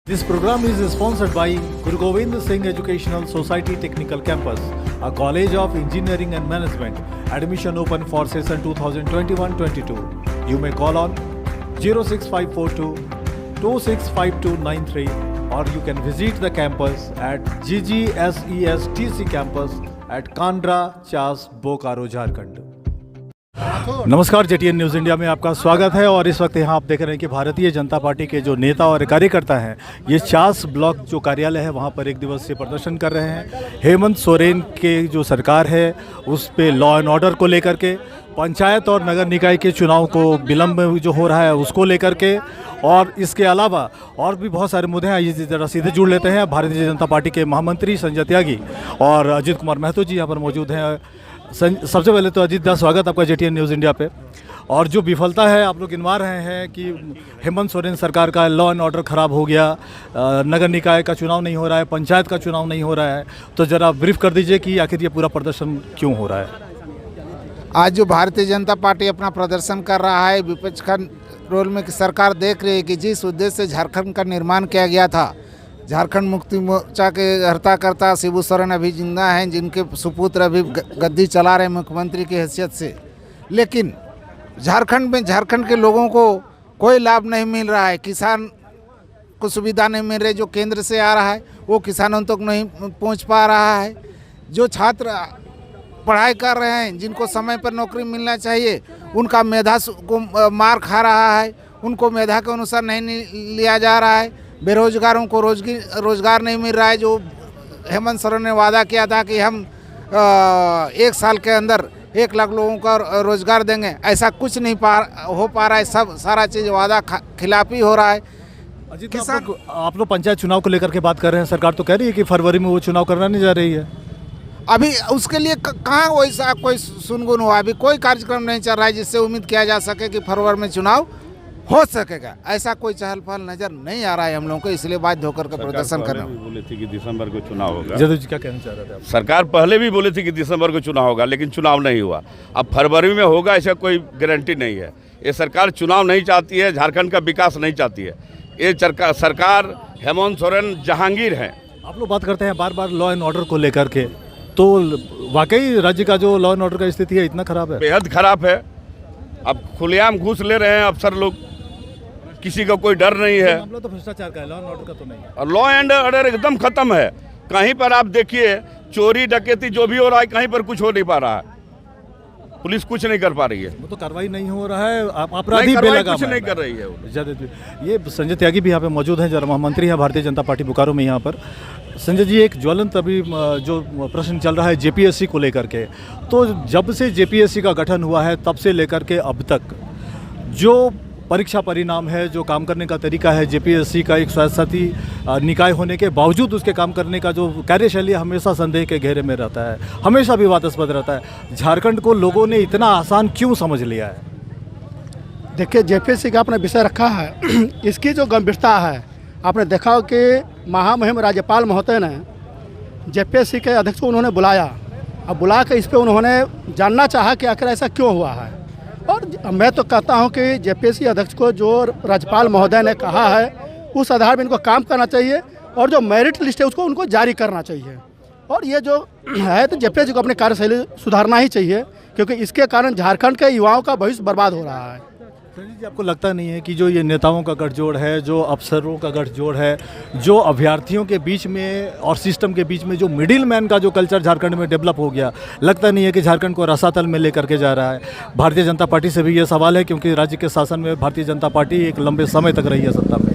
This program is sponsored by Guru Govind Singh Educational Society Technical Campus, a college of engineering and management. Admission open for session 2021-22. You may call on 06542 265293 or you can visit the campus at GGSESTC campus at Kandra, Chas, Bokaro, Jharkhand. नमस्कार, जेटीएन news India में आपका स्वागत है। और इस वक्त यहाँ आप देख रहे हैं कि भारतीय जनता पार्टी के जो नेता और कार्यकर्ता हैं ये चास ब्लॉक जो कार्यालय है वहाँ पर एक दिवसीय प्रदर्शन कर रहे हैं। हेमंत सोरेन के जो सरकार है उस पे लॉ एंड ऑर्डर को लेकर के, पंचायत और नगर निकाय के चुनाव को विलम्ब जो हो रहा है उसको लेकर के, और इसके अलावा और भी बहुत सारे मुद्दे हैं। ये जरा सीधे जुड़ लेते हैं। भारतीय जनता पार्टी के महामंत्री संजय त्यागी और अजीत कुमार महतो जी यहाँ पर मौजूद हैं। सबसे पहले तो अजीत दा, स्वागत आपका जेटीएन न्यूज़ इंडिया पे। और जो विफलता है आप लोग गिनवा रहे हैं कि हेमंत सोरेन सरकार का लॉ एंड ऑर्डर ख़राब हो गया, नगर निकाय का चुनाव नहीं हो रहा है, पंचायत का चुनाव नहीं हो रहा है, तो ज़रा ब्रीफ कर दीजिए कि आखिर ये पूरा प्रदर्शन क्यों हो रहा है। आज जो भारतीय जनता पार्टी अपना प्रदर्शन कर रहा है, विपक्ष का रोल में सरकार देख रही है कि जिस उद्देश्य से झारखंड का निर्माण किया गया था, झारखंड मुक्ति मोर्चा के हर्ता शिबू सोरेन अभी जिंदा हैं, जिनके सुपुत्र अभी गद्दी चला रहे मुख्यमंत्री की हैसियत से, लेकिन झारखंड के लोगों को कोई लाभ नहीं मिल रहा है। किसान को सुविधा नहीं मिल रही, जो केंद्र से आ रहा है वो किसानों तक नहीं पहुंच पा रहा है। जो छात्र पढ़ाई कर रहे हैं, जिनको समय पर नौकरी मिलना चाहिए, उनका मेधा को मार खा रहा है, उनको मेधा के अनुसार नहीं लिया जा रहा है। बेरोजगारों को रोजगार नहीं मिल रहा है। जो हेमंत सोरेन ने वादा किया था कि हम 1 साल के अंदर 1 लाख लोगों का रोजगार देंगे, ऐसा कुछ नहीं हो पा रहा है। सारा चीज़ वादा खिलाफी हो रहा है। अजीत, आप लोग पंचायत चुनाव को लेकर के बात कर रहे हैं, सरकार तो कह रही है कि फरवरी में वो चुनाव करना नहीं जा रही है। अभी उसके लिए कहाँ वैसा कोई सुनगुन हुआ, अभी कोई कार्यक्रम नहीं चल रहा है जिससे उम्मीद किया जा सके कि फरवरी में चुनाव हो सकेगा। ऐसा कोई चहल पहल नजर नहीं आ रहा है हम लोगों को, इसलिए बाध्य होकर के प्रदर्शन करना। बोले थे कि दिसंबर को चुनाव होगा। जदू जी क्या कहना चाह रहे थे आप? सरकार पहले भी बोली थी कि दिसंबर को चुनाव होगा, लेकिन चुनाव नहीं हुआ। अब फरवरी में होगा ऐसा कोई गारंटी नहीं है। ये सरकार चुनाव नहीं चाहती है, झारखंड का विकास नहीं चाहती है। ये सरकार हेमंत सोरेन जहांगीर हैं। आप लोग बात करते हैं बार बार लॉ एंड ऑर्डर को लेकर के, तो वाकई राज्य का जो लॉ एंड ऑर्डर का स्थिति है इतना खराब है? बेहद खराब है। अब खुलेआम घूस ले रहे हैं अफसर लोग, किसी का कोई डर नहीं है। मामला तो भ्रष्टाचार का है, लॉ एंड ऑर्डर का तो नहीं है। और लॉ एंड ऑर्डर एकदम खत्म है। कहीं पर आप देखिए, चोरी डकैती जो भी हो रहा है, कहीं पर कुछ हो नहीं पा रहा है। पुलिस कुछ नहीं कर पा रही है। वो तो कार्रवाई नहीं हो रहा है, अपराधी कुछ नहीं कर रही है। ये संजय त्यागी भी यहाँ पे मौजूद हैं, जरा महामंत्री हैं भारतीय जनता पार्टी बोकारो में यहाँ पर। संजय जी, एक ज्वलंत अभी जो प्रश्न चल रहा है जेपीएससी को लेकर के, तो जब से जेपीएससी का गठन हुआ है तब से लेकर के अब तक जो परीक्षा परिणाम है, जो काम करने का तरीका है, जेपीएससी का एक स्वायत्तशासी निकाय होने के बावजूद उसके काम करने का जो कार्यशैली हमेशा संदेह के घेरे में रहता है, हमेशा विवादास्पद रहता है। झारखंड को लोगों ने इतना आसान क्यों समझ लिया है? देखिए, जेपीएससी का आपने विषय रखा है, इसकी जो गंभीरता है आपने देखा हो कि महामहिम राज्यपाल महोदय ने जेपीएससी के अध्यक्ष को उन्होंने बुलाया। अब बुला के इस पर उन्होंने जानना चाहा कि आखिर ऐसा क्यों हुआ है। और मैं तो कहता हूं कि जेपीएससी अध्यक्ष को जो राज्यपाल महोदय ने कहा है उस आधार पर इनको काम करना चाहिए, और जो मेरिट लिस्ट है उसको उनको जारी करना चाहिए। और ये जो है तो जेपीएससी को अपनी कार्यशैली सुधारना ही चाहिए, क्योंकि इसके कारण झारखंड के युवाओं का भविष्य बर्बाद हो रहा है। संजय जी, आपको लगता नहीं है कि जो ये नेताओं का गठजोड़ है, जो अफसरों का गठजोड़ है, जो अभ्यर्थियों के बीच में और सिस्टम के बीच में जो मिडिल मैन का जो कल्चर झारखंड में डेवलप हो गया, लगता नहीं है कि झारखंड को रसातल में लेकर के जा रहा है? भारतीय जनता पार्टी से भी ये सवाल है, क्योंकि राज्य के शासन में भारतीय जनता पार्टी एक लंबे समय तक रही है सत्ता में।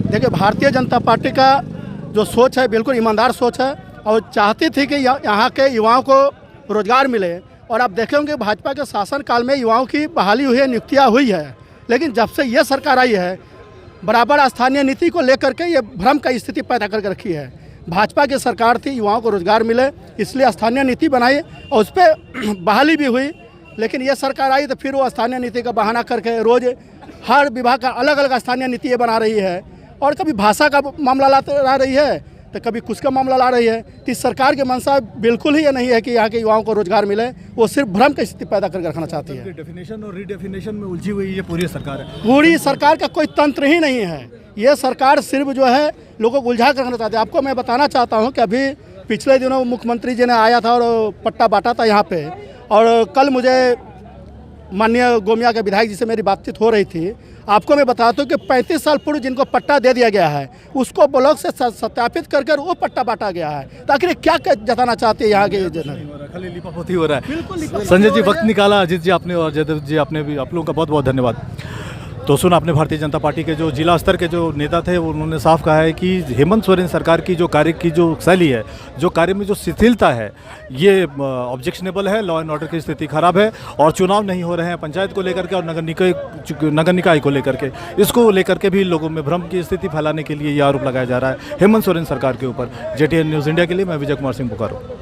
देखिए, भारतीय जनता पार्टी का जो सोच है बिल्कुल ईमानदार सोच है, और चाहती थी कि यहाँ के युवाओं को रोजगार मिले। और आप देखे होंगे भाजपा के शासनकाल में युवाओं की बहाली हुई है, नियुक्तियाँ हुई है, लेकिन जब से ये सरकार आई है बराबर स्थानीय नीति को लेकर के ये भ्रम का स्थिति पैदा करके रखी है। भाजपा की सरकार थी, युवाओं को रोजगार मिले इसलिए स्थानीय नीति बनाई और उस पर बहाली भी हुई। लेकिन ये सरकार आई तो फिर वो स्थानीय नीति का बहाना करके रोज हर विभाग का अलग अलग स्थानीय नीति बना रही है, और कभी भाषा का मामला लाते रह रही है, तो कभी कुछ का मामला ला रही है। तो इस सरकार की मंशा बिल्कुल ही ये नहीं है कि यहाँ के युवाओं को रोजगार मिले, वो सिर्फ भ्रम की स्थिति पैदा करके रखना चाहती है। डेफिनेशन और रीडेफिनेशन में उलझी हुई ये पूरी सरकार है। पूरी सरकार का कोई तंत्र ही नहीं है। ये सरकार सिर्फ जो है लोगों को उलझा कर रखना चाहती है। आपको मैं बताना चाहता हूँ कि अभी पिछले दिनों मुख्यमंत्री जी ने आया था और पट्टा बांटा था यहाँ पे, और कल मुझे माननीय गोमिया के विधायक जी से मेरी बातचीत हो रही थी। आपको मैं बताता हूँ कि 35 साल पूर्व जिनको पट्टा दे दिया गया है उसको ब्लॉक से सत्यापित कर वो पट्टा बांटा गया है। तो आखिर क्या जताना चाहते हैं यहाँ के जनता? खाली लिपापोती हो रहा है। संजय जी वक्त निकाला, अजीत जी आपने और जयदेव जी आपने भी, आप लोगों का बहुत बहुत धन्यवाद। तो सुना आपने भारतीय जनता पार्टी के जो जिला स्तर के जो नेता थे उन्होंने साफ कहा है कि हेमंत सोरेन सरकार की जो कार्य की जो शैली है, जो कार्य में जो शिथिलता है, ये ऑब्जेक्शनेबल है। लॉ एंड ऑर्डर की स्थिति खराब है और चुनाव नहीं हो रहे हैं पंचायत को लेकर के और नगर निकाय को लेकर के, इसको लेकर के भी लोगों में भ्रम की स्थिति फैलाने के लिए ये आरोप लगाया जा रहा है हेमंत सोरेन सरकार के ऊपर। JTN न्यूज़ इंडिया के लिए मैं विजय कुमार सिंह बोकारो।